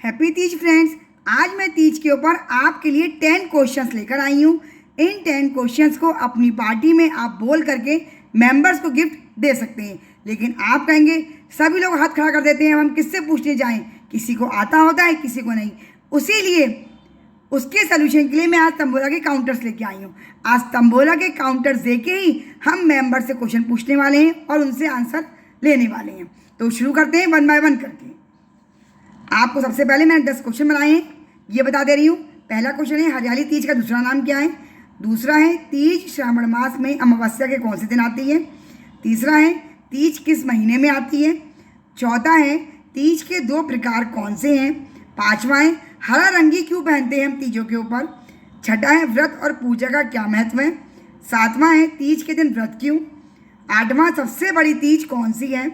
Happy Teej friends. आज मैं तीज के ऊपर आपके लिए 10 क्वेश्चंस लेकर आई हूँ। इन 10 क्वेश्चंस को अपनी पार्टी में आप बोल करके मेंबर्स को गिफ्ट दे सकते हैं। लेकिन आप कहेंगे सभी लोग हाथ खड़ा कर देते हैं, हम किससे पूछने जाएं? किसी को आता होता है, किसी को नहीं। उसी लिए उसके सोल्यूशन के लिए मैं आज तंबोला के काउंटर्स लेके आई हूँ। आज तंबोला के काउंटर्स देके ही हम मेंबर से क्वेश्चन पूछने वाले हैं और उनसे आंसर लेने वाले हैं। तो शुरू करते हैं 1 बाय 1 करके। आपको सबसे पहले मैंने 10 क्वेश्चन बनाए हैं, ये बता दे रही हूँ। पहला क्वेश्चन है हरियाली तीज का दूसरा नाम क्या है। दूसरा है तीज श्रावण मास में अमावस्या के कौन से दिन आती है। तीसरा है तीज किस महीने में आती है। चौथा है तीज के 2 प्रकार कौन से हैं। पांचवा है हरा रंगी क्यों पहनते हैं हम तीजों के ऊपर। छठा है व्रत और पूजा का क्या महत्व है। सातवां है तीज के दिन व्रत क्यों। आठवां सबसे बड़ी तीज कौन सी है।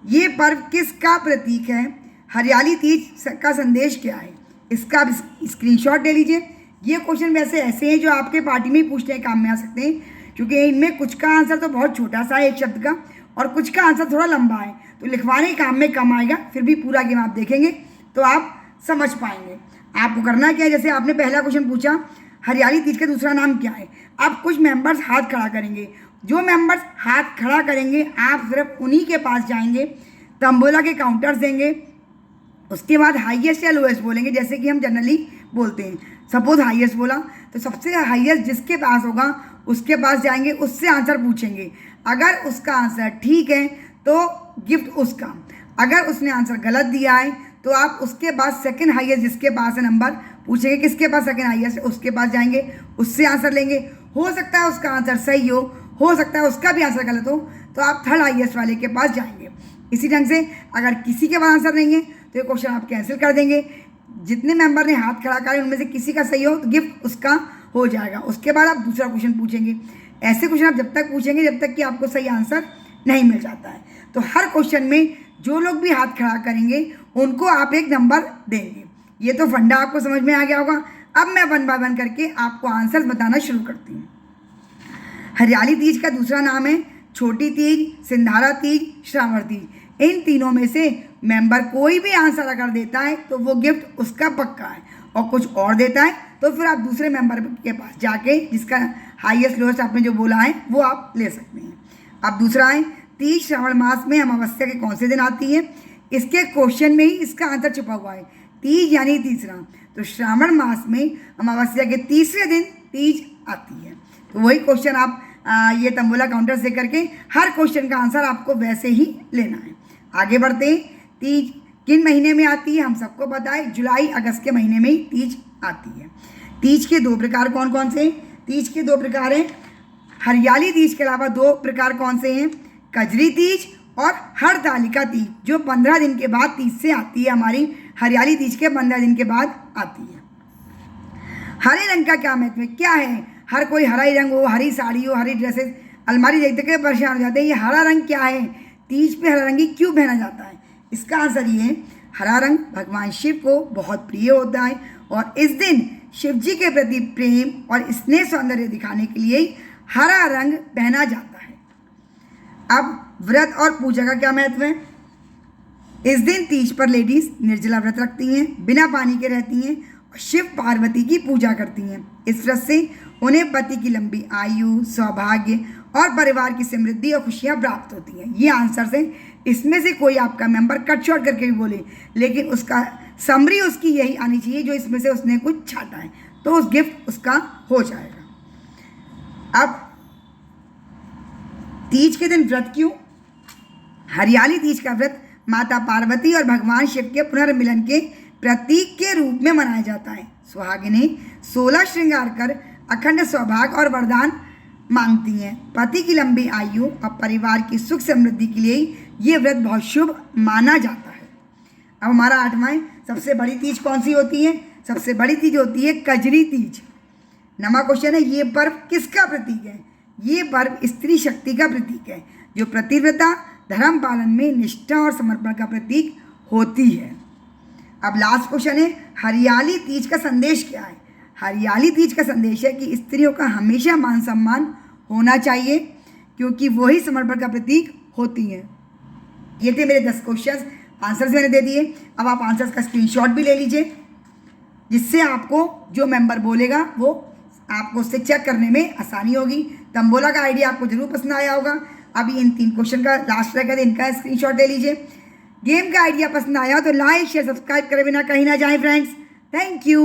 ये पर्व किसका प्रतीक है। हरियाली तीज का संदेश क्या है। इसका स्क्रीनशॉट ले लीजिए। ये क्वेश्चन वैसे ऐसे हैं जो आपके पार्टी में ही पूछने के काम में आ सकते हैं, क्योंकि इनमें कुछ का आंसर तो बहुत छोटा सा है एक शब्द का, और कुछ का आंसर थोड़ा लंबा है, तो लिखवाने के काम में कम आएगा। फिर भी पूरा गेम आप देखेंगे तो आप समझ पाएंगे। आपको करना क्या है, जैसे आपने पहला क्वेश्चन पूछा हरियाली तीज का दूसरा नाम क्या है, अब कुछ मेंबर्स हाथ खड़ा करेंगे। जो मेंबर्स हाथ खड़ा करेंगे आप सिर्फ उन्हीं के पास जाएंगे, तंबोला के काउंटर्स देंगे। उसके बाद हाईएस्ट या लोएस्ट बोलेंगे, जैसे कि हम जनरली बोलते हैं। सपोज हाईएस्ट बोला तो सबसे हाईएस्ट जिसके पास होगा उसके पास जाएंगे, उससे आंसर पूछेंगे। अगर उसका आंसर ठीक है तो गिफ्ट उसका। अगर उसने आंसर गलत दिया है तो आप उसके बाद सेकंड हाईएस्ट जिसके पास है नंबर पूछेंगे, किसके पास सेकंड हाईएस्ट है उसके पास जाएंगे, उससे आंसर लेंगे। हो सकता है उसका आंसर सही हो सकता है उसका भी आंसर गलत हो, तो आप थर्ड हाईएस्ट वाले के पास जाएंगे। इसी ढंग से अगर किसी के पास आंसर नहीं है तो ये क्वेश्चन आप कैंसिल कर देंगे। जितने मेंबर ने हाथ खड़ा करा उनमें से किसी का सही हो तो गिफ्ट उसका हो जाएगा। उसके बाद आप दूसरा क्वेश्चन पूछेंगे। ऐसे क्वेश्चन आप जब तक पूछेंगे जब तक कि आपको सही आंसर नहीं मिल जाता है। तो हर क्वेश्चन में जो लोग भी हाथ खड़ा करेंगे उनको आप एक नंबर देंगे। ये तो फंडा आपको समझ में आ गया होगा। अब मैं 1 बाय 1 करके आपको आंसर बताना शुरू करती हूँ। हरियाली तीज का दूसरा नाम है छोटी तीज, सिंधारा तीज, श्रावण तीज। इन तीनों में से मेंबर कोई भी आंसर अगर देता है तो वो गिफ्ट उसका पक्का है, और कुछ और देता है तो फिर आप दूसरे मेंबर के पास जाके जिसका हाईएस्ट लोएस्ट आपने जो बोला है वो आप ले सकते हैं। अब दूसरा है तीज श्रावण मास में अमावस्या के कौन से दिन आती है। इसके क्वेश्चन में ही इसका आंसर छुपा हुआ है। तीज यानी तीसरा, तो श्रावण मास में अमावस्या के तीसरे दिन तीज आती है। तो वही क्वेश्चन आप ये तंबोला काउंटर से करके हर क्वेश्चन का आंसर आपको वैसे ही लेना है। आगे बढ़ते हैं। तीज किन महीने में आती है हम सबको पता है, जुलाई अगस्त के महीने में ही तीज आती है। तीज के 2 प्रकार कौन कौन से हैं। तीज के 2 प्रकार हैं। हरियाली तीज के अलावा 2 प्रकार कौन से हैं, कजरी तीज और हरतालिका तीज, जो 15 दिन के बाद तीज से आती है। हमारी हरियाली तीज के 15 दिन के बाद आती है। हरे रंग का क्या महत्व है, क्या है। हर कोई हरा ही रंग हो, हरी साड़ी हो, हरी ड्रेसेस, अलमारी देखते के परेशान हो जाते हैं। ये हरा रंग क्या है, तीज पे हरा रंगी क्यों पहना जाता है। इसका आंसर ये है, हरा रंग भगवान शिव को बहुत प्रिय होता है और इस दिन शिव जी के प्रति प्रेम और स्नेह सौंदर्य दिखाने के लिए हरा रंग पहना जाता है। अब व्रत और पूजा का क्या महत्व है। इस दिन तीज पर लेडीज निर्जला व्रत रखती हैं, बिना पानी के रहती हैं और शिव पार्वती की पूजा करती हैं। इस व्रत से उन्हें पति की लंबी आयु, सौभाग्य और परिवार की समृद्धि और खुशियाँ प्राप्त होती हैं। ये आंसर से इसमें से कोई आपका मेंबर कट शॉर्ट करके भी बोले, लेकिन उसका समरी उसकी यही आनी चाहिए जो इसमें से उसने कुछ छाटा है, तो उस गिफ्ट उसका हो जाएगा। अब तीज के दिन व्रत क्यों। हरियाली तीज का व्रत माता पार्वती और भगवान शिव के पुनर्मिलन के प्रतीक के रूप में मनाया जाता है। सुहागिनें 16 श्रृंगार कर अखंड सौभाग्य और वरदान मांगती हैं। पति की लंबी आयु और परिवार की सुख समृद्धि के लिए ये व्रत बहुत शुभ माना जाता है। अब हमारा 8वां है सबसे बड़ी तीज कौन सी होती है। सबसे बड़ी तीज होती है कजरी तीज। नवा क्वेश्चन है, ये पर्व किसका प्रतीक है। ये पर्व स्त्री शक्ति का प्रतीक है, जो प्रतिव्रता धर्म पालन में निष्ठा और समर्पण का प्रतीक होती है। अब लास्ट क्वेश्चन है, हरियाली तीज का संदेश क्या है। हरियाली तीज का संदेश है कि स्त्रियों का हमेशा मान सम्मान होना चाहिए, क्योंकि वही समर्पण का प्रतीक होती हैं। ये थे मेरे 10 क्वेश्चंस। आंसर्स मैंने दे दिए। अब आप आंसर्स का स्क्रीनशॉट भी ले लीजिए, जिससे आपको जो मेंबर बोलेगा वो आपको उससे चेक करने में आसानी होगी। तंबोला का आइडिया आपको जरूर पसंद आया होगा। अभी इन 3 क्वेश्चन का लास्ट रह गया, इनका स्क्रीनशॉट ले लीजिए। गेम का आइडिया पसंद आया हो तो लाइक शेयर सब्सक्राइब करे बिना कहीं ना जाएं फ्रेंड्स। Thank you.